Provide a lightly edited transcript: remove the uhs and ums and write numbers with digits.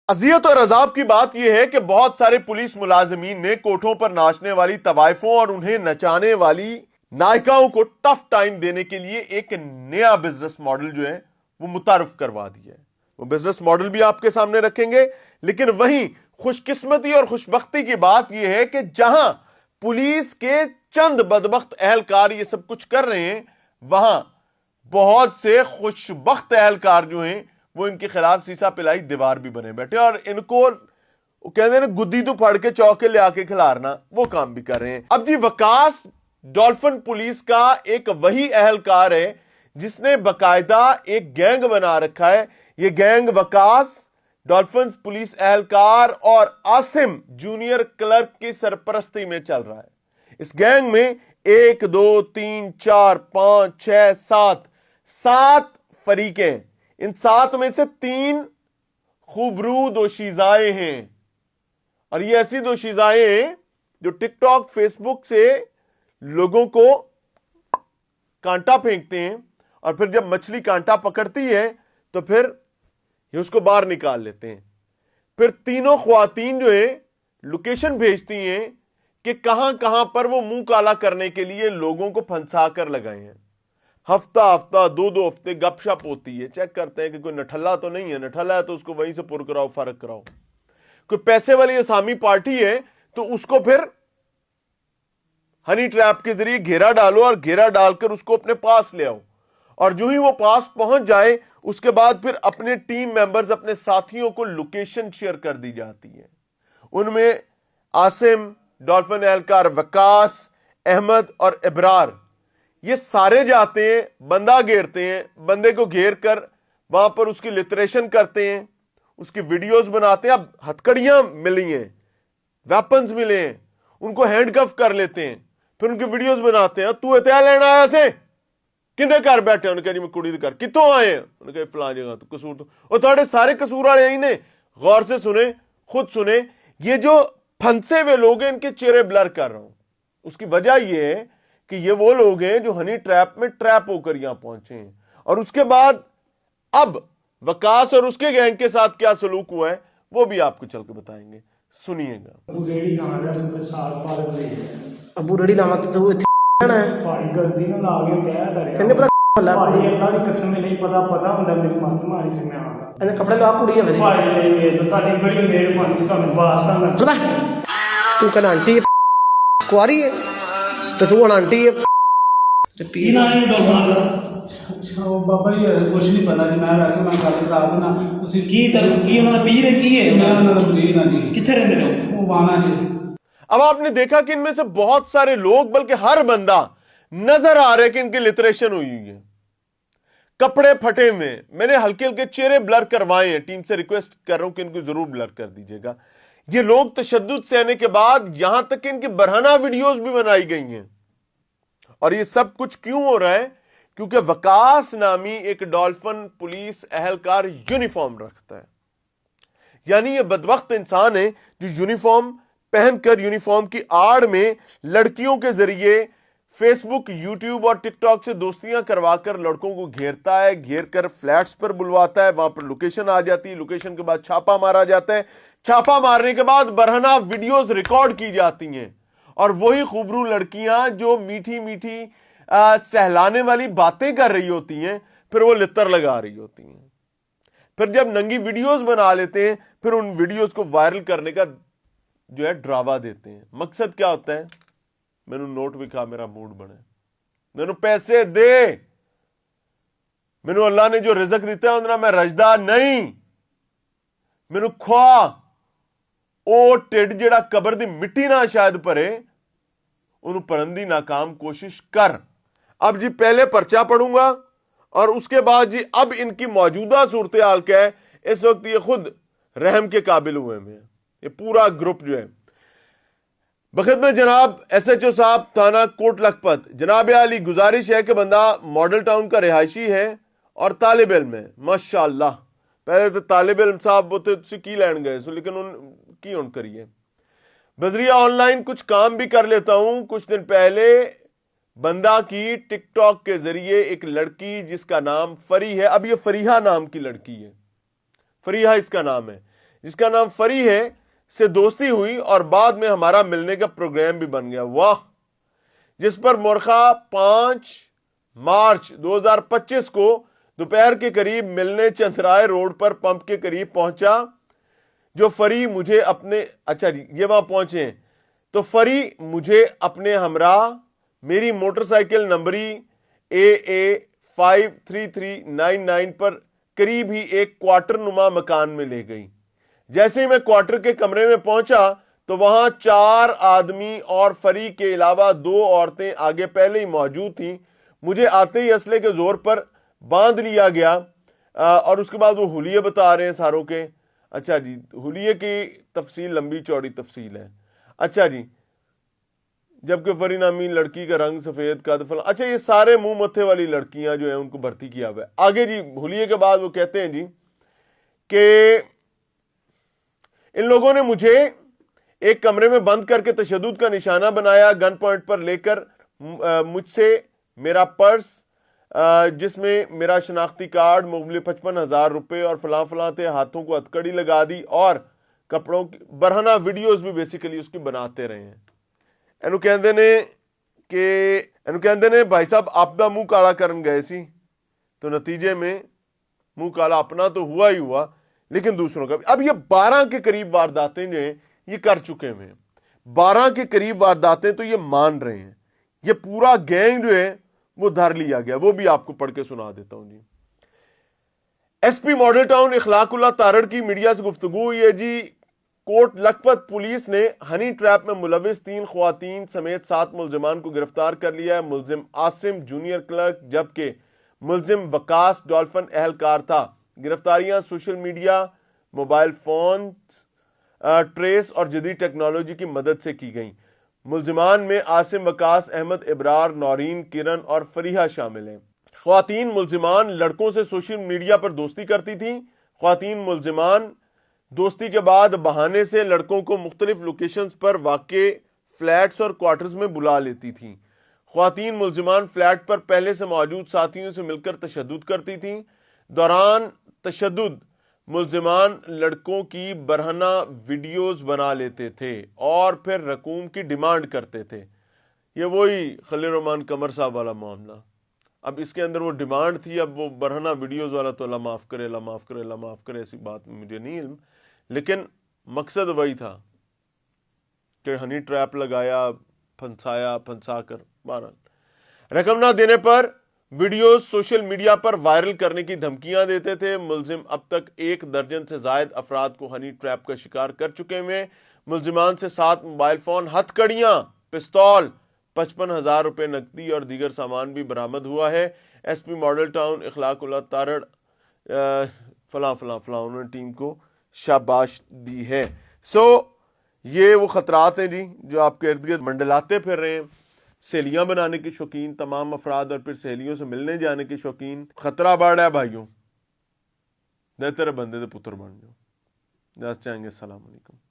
अजियत और अजाब की बात यह है कि बहुत सारे पुलिस मुलाजिमीन ने कोठों पर नाचने वाली तवाइफों और उन्हें नचाने वाली नायिकाओं को टफ टाइम देने के लिए एक नया बिजनेस मॉडल जो है वो मुतारफ करवा दिया है। वो बिजनेस मॉडल भी आपके सामने रखेंगे, लेकिन वहीं खुशकिस्मती और खुशबख्ती की बात यह है कि जहां पुलिस के चंद बदबख्त अहलकार ये सब कुछ कर रहे हैं, वहां बहुत से खुशबख्त अहलकार जो हैं वो इनके खिलाफ सीसा पिलाई दीवार भी बने बैठे और इनको वो कहते हैं ना गुद्दी तो फड़ के चौके ले आके खिलारना, वो काम भी कर रहे हैं। अब जी वकास डॉल्फिन पुलिस का एक वही अहलकार है जिसने बकायदा एक गैंग बना रखा है। ये गैंग वकास डॉल्फिन पुलिस अहलकार और आसिम जूनियर क्लर्क की सरपरस्ती में चल रहा है। इस गैंग में 1 2 3 4 5 6 7 फरीकें, इन 7 में से 3 खूबरू दोशीजाएं हैं। और ये ऐसी दोशीजाएं हैं जो टिकटॉक फेसबुक से लोगों को कांटा फेंकते हैं और फिर जब मछली कांटा पकड़ती है तो फिर ये उसको बाहर निकाल लेते हैं। फिर तीनों ख्वातीन जो है लोकेशन भेजती हैं कि कहां कहां पर वो मुंह काला करने के लिए लोगों को फंसा कर लगाए हैं। हफ्ता हफ्ता 2 हफ्ते गपशप होती है, चेक करते हैं कि कोई नठल्ला तो नहीं है, नठल्ला है तो उसको वहीं से पुर कराओ, फर्क कराओ। कोई पैसे वाली असामी पार्टी है तो उसको फिर हनी ट्रैप के जरिए घेरा डालो और घेरा डालकर उसको अपने पास ले आओ। और जो ही वो पास पहुंच जाए उसके बाद फिर अपने टीम मेंबर्स, अपने साथियों को लोकेशन शेयर कर दी जाती है। उनमें आसिम, डॉल्फिन एहलकार वकास, अहमद और इब्रार, ये सारे जाते हैं, बंदा घेरते हैं, बंदे को घेर कर वहां पर उसकी लिटरेशन करते हैं, उसकी वीडियोस बनाते हैं। अब हथकड़ियां मिली हैं, वेपन्स मिले हैं, उनको हैंडकफ कर लेते हैं, फिर उनकी वीडियोस बनाते हैं। तू इतना लेना आया से किंदे घर बैठे? उन्होंने कहा जी मैं कुड़ी दे घर। कितों आए हैं? उन्होंने कहा फलां जगह। तो कसूर तो और थोड़े सारे कसूर वाले यही ने। गौर से सुने, खुद सुने, ये जो फंसे हुए लोग हैं इनके चेहरे ब्लर कर रहा हूं। उसकी वजह यह है कि ये वो लोग हैं जो हनी ट्रैप में ट्रैप होकर यहां पहुंचे हैं। और उसके बाद अब वकास और उसके गैंग के साथ क्या सलूक हुआ है वो भी आपको चल के बताएंगे, सुनिएगा। अबू रेडी लावा तो ਭਾਈ ਗਲਤੀ ਨਾਲ ਲਾ ਕੇ ਕਹਿ ਤਰਿਆ ਕਹਿੰਦੇ ਭਲਾ ਲਾ ਭਾਈ ਅੱਲਾ ਦੀ ਕਸਮ ਨਹੀਂ ਪਤਾ ਹੁੰਦਾ ਮੇਰੀ ਮੱਤ ਮਾਰੀ ਸੀ ਮੈਂ ਆਉਂਦਾ ਇਹਦੇ ਕੱਪੜੇ ਲਵਾ ਕੁੜੀ ਆ ਮੇਰੀ ਭਾਈ ਨਹੀਂ ਵੇਚ ਤੁਹਾਡੀ ਬੜੀ ਮਿਹਰਬਾਨੀ, ਤੁਹਾਨੂੰ ਵਾਸਤਾ ਮੈਂ ਲੈ ਤੂੰ ਕਹਿੰਦਾ ਆਂਟੀ ਕੁਆਰੀ ਹੈ ਤੇ ਤੂੰ ਹੁਣ ਆਂਟੀ ਹੈ ਤੇ ਕੀ ਨਾ ਇਹ ਡੋਫਨ ਦਾ। ਅੱਛਾ ਉਹ ਬਾਬਾ ਜੀ ਕੁਝ ਨਹੀਂ ਪਤਾ ਜੀ, ਮੈਂ ਵੈਸੇ ਉਹਨਾਂ ਗੱਲ ਕਰਾ ਦੇਣਾ। ਤੁਸੀਂ ਕੀ ਉਹਨਾਂ ਦਾ ਪੀਰ ਕੀ ਹੈ? ਮੈਂ ਉਹਨਾਂ ਦਾ ਮਰੀਦ ਹਾਂ ਜੀ। ਕਿੱਥੇ ਰਹਿੰਦੇ ਨੇ ਉਹ? ਵਾਣਾ ਜੀ। अब आपने देखा कि इनमें से बहुत सारे लोग, बल्कि हर बंदा नजर आ रहा है कि इनकी लिटरेशन हुई है, कपड़े फटे हुए। मैंने हल्के हल्के चेहरे ब्लर करवाए हैं, टीम से रिक्वेस्ट कर रहा हूं कि इनको जरूर ब्लर कर दीजिएगा। ये लोग तशद्दुद सहने के बाद यहां तक कि इनकी बरहना वीडियोस भी बनाई गई हैं। और ये सब कुछ क्यों हो रहा है? क्योंकि वकास नामी एक डॉल्फिन पुलिस अहलकार यूनिफॉर्म रखता है। यानी ये बदबख्त इंसान है जो यूनिफॉर्म पहनकर यूनिफॉर्म की आड़ में लड़कियों के जरिए फेसबुक, यूट्यूब और टिकटॉक से दोस्तियां करवाकर लड़कों को घेरता है, घेर कर फ्लैट्स पर बुलवाता है। वहां पर लोकेशन आ जाती है, लोकेशन के बाद छापा मारा जाता है, छापा मारने के बाद बरहना वीडियोस रिकॉर्ड की जाती हैं। और वही खूबरू लड़कियां जो मीठी मीठी सहलाने वाली बातें कर रही होती हैं, फिर वो लित्तर लगा रही होती हैं। फिर जब नंगी वीडियोस बना लेते हैं, फिर उन वीडियोस को वायरल करने का जो है ड्रावा देते हैं। मकसद क्या होता है? मैंने नोट भी कहा, मेरा मूड बने, मैंने पैसे दे, मैंने अल्लाह ने जो रिजक दिता है मैं रजदा नहीं, मैंने खुआ ओ टिड जेड़ा कबर दी मिट्टी ना शायद भरे, उन्होंने भरन दी नाकाम कोशिश कर। अब जी पहले पर्चा पढ़ूंगा और उसके बाद जी अब इनकी मौजूदा सूरत हाल क्या है। इस वक्त ये खुद रहम के काबिल हुए हैं, ये पूरा ग्रुप जो है। बखत में जनाब SHO साहब थाना कोट लखपत, जनाब अली गुजारिश है कि बंदा मॉडल टाउन का रिहायशी है और तालिब इल्म है। माशाअल्लाह, पहले तो तालिब इल्म साहब होते की लैन गए सो, लेकिन की उन करिए बजरिया ऑनलाइन कुछ काम भी कर लेता हूं। कुछ दिन पहले बंदा की टिकटॉक के जरिए एक लड़की जिसका नाम फरी है, अब ये फरीहा नाम की लड़की है, फरीहा इसका नाम है, جس کا نام فری ہے سے دوستی ہوئی اور بعد میں ہمارا ملنے کا پروگرام بھی بن گیا. واہ. جس پر مورخہ 5 مارچ 2025 کو دوپہر کے قریب ملنے چندرائے روڈ پر پمپ کے قریب پہنچا. جو فری مجھے اپنے اچھا جی یہ وہاں پہنچے ہیں تو فری مجھے اپنے ہمراہ میری موٹر سائیکل نمبری AA53399 پر قریب ہی ایک کوارٹر نما مکان میں لے گئی. جیسے ہی میں کوارٹر کے کمرے میں پہنچا تو وہاں 4 آدمی اور فری کے علاوہ 2 عورتیں آگے پہلے ہی موجود تھیں. مجھے آتے ہی اسلحے کے زور پر باندھ لیا گیا اور اس کے بعد وہ حلیے بتا رہے ہیں ساروں کے. اچھا جی حلیے کی تفصیل لمبی چوڑی تفصیل ہے. اچھا جی جبکہ فری نامی لڑکی کا رنگ سفید کا فلاں. اچھا یہ سارے منہ متھے والی لڑکیاں جو ہیں ان کو بھرتی کیا ہوا ہے. آگے جی حلیے کے بعد وہ کہتے ہیں جی کہ ان لوگوں نے مجھے ایک کمرے میں بند کر کے تشدد کا نشانہ بنایا. گن پوائنٹ پر لے کر مجھ سے میرا پرس جس میں میرا شناختی کارڈ مقبل 55,000 روپے اور فلاں فلاں تھے ہاتھوں کو ہتکڑی لگا دی اور کپڑوں کی برہنہ ویڈیوز بھی بیسیکلی اس کی بناتے رہے ہیں. اینو کہندے نے بھائی صاحب آپ دا منہ کالا کرن گئے سی تو نتیجے میں منہ کالا اپنا تو ہوا ہی ہوا لیکن دوسروں کا بھی. اب یہ 12 کے قریب وارداتیں جو ہیں یہ کر چکے ہوئے ہیں. 12 کے قریب وارداتیں تو یہ مان رہے ہیں. یہ پورا گینگ جو ہے وہ دھر لیا گیا. وہ بھی آپ کو پڑھ کے سنا دیتا ہوں جی. ایس پی ماڈل ٹاؤن اخلاق اللہ تارڑ کی میڈیا سے گفتگو ہوئی ہے جی. کوٹ لکھپت پولیس نے ہنی ٹریپ میں ملوث 3 خواتین سمیت 7 ملزمان کو گرفتار کر لیا ہے. ملزم عاصم جونیئر کلرک جبکہ ملزم وکاس ڈولفن اہلکار تھا. گرفتاریاں social media, mobile phone trace اور جدید ٹیکنالوجی کی مدد سے کی گئیں. ملزمان میں عاصم، وکاس، احمد، ابرار، نورین، کرن اور فریحہ شامل ہیں. خواتین ملزمان لڑکوں سے سوشل میڈیا پر دوستی کرتی تھیں. خواتین ملزمان دوستی کے بعد بہانے سے لڑکوں کو مختلف لوکیشنز پر واقع فلیٹس اور کوارٹرز میں بلا لیتی تھیں. خواتین ملزمان فلیٹ پر پہلے سے موجود ساتھیوں سے مل کر تشدد کرتی تھیں. دوران تشدد ملزمان لڑکوں کی برہنہ ویڈیوز بنا لیتے تھے اور پھر رقوم کی ڈیمانڈ کرتے تھے. یہ وہی خلیل الرحمان قمر صاحب والا معاملہ. اب اس کے اندر وہ ڈیمانڈ تھی. اب وہ برہنہ ویڈیوز والا تو اللہ معاف کرے، اللہ معاف کرے، اللہ معاف کرے، ایسی بات مجھے نہیں علم، لیکن مقصد وہی تھا کہ ہنی ٹریپ لگایا، پھنسا کر بہرحال رقم نہ دینے پر ویڈیوز سوشل میڈیا پر وائرل کرنے کی دھمکیاں دیتے تھے. ملزم اب تک 1 درجن سے زائد افراد کو ہنی ٹریپ کا شکار کر چکے ہوئے. ملزمان سے 7 موبائل فون، ہتھ کڑیاں، پستول، 55,000 روپے نقدی اور دیگر سامان بھی برآمد ہوا ہے. ایس پی ماڈل ٹاؤن اخلاق اللہ تارڑ فلاں فلاں فلاں انہوں نے ٹیم کو شاباش دی ہے. یہ وہ خطرات ہیں جی جو آپ کے ارد گرد منڈلاتے پھر رہے ہیں. سہیلیاں بنانے کے شوقین تمام افراد اور پھر سہیلیوں سے ملنے جانے کے شوقین. خطرہ بڑھ رہا ہے بھائیوں. بہتر بندے دے پتر بن جاؤ. جس چاہیں گے. السلام علیکم.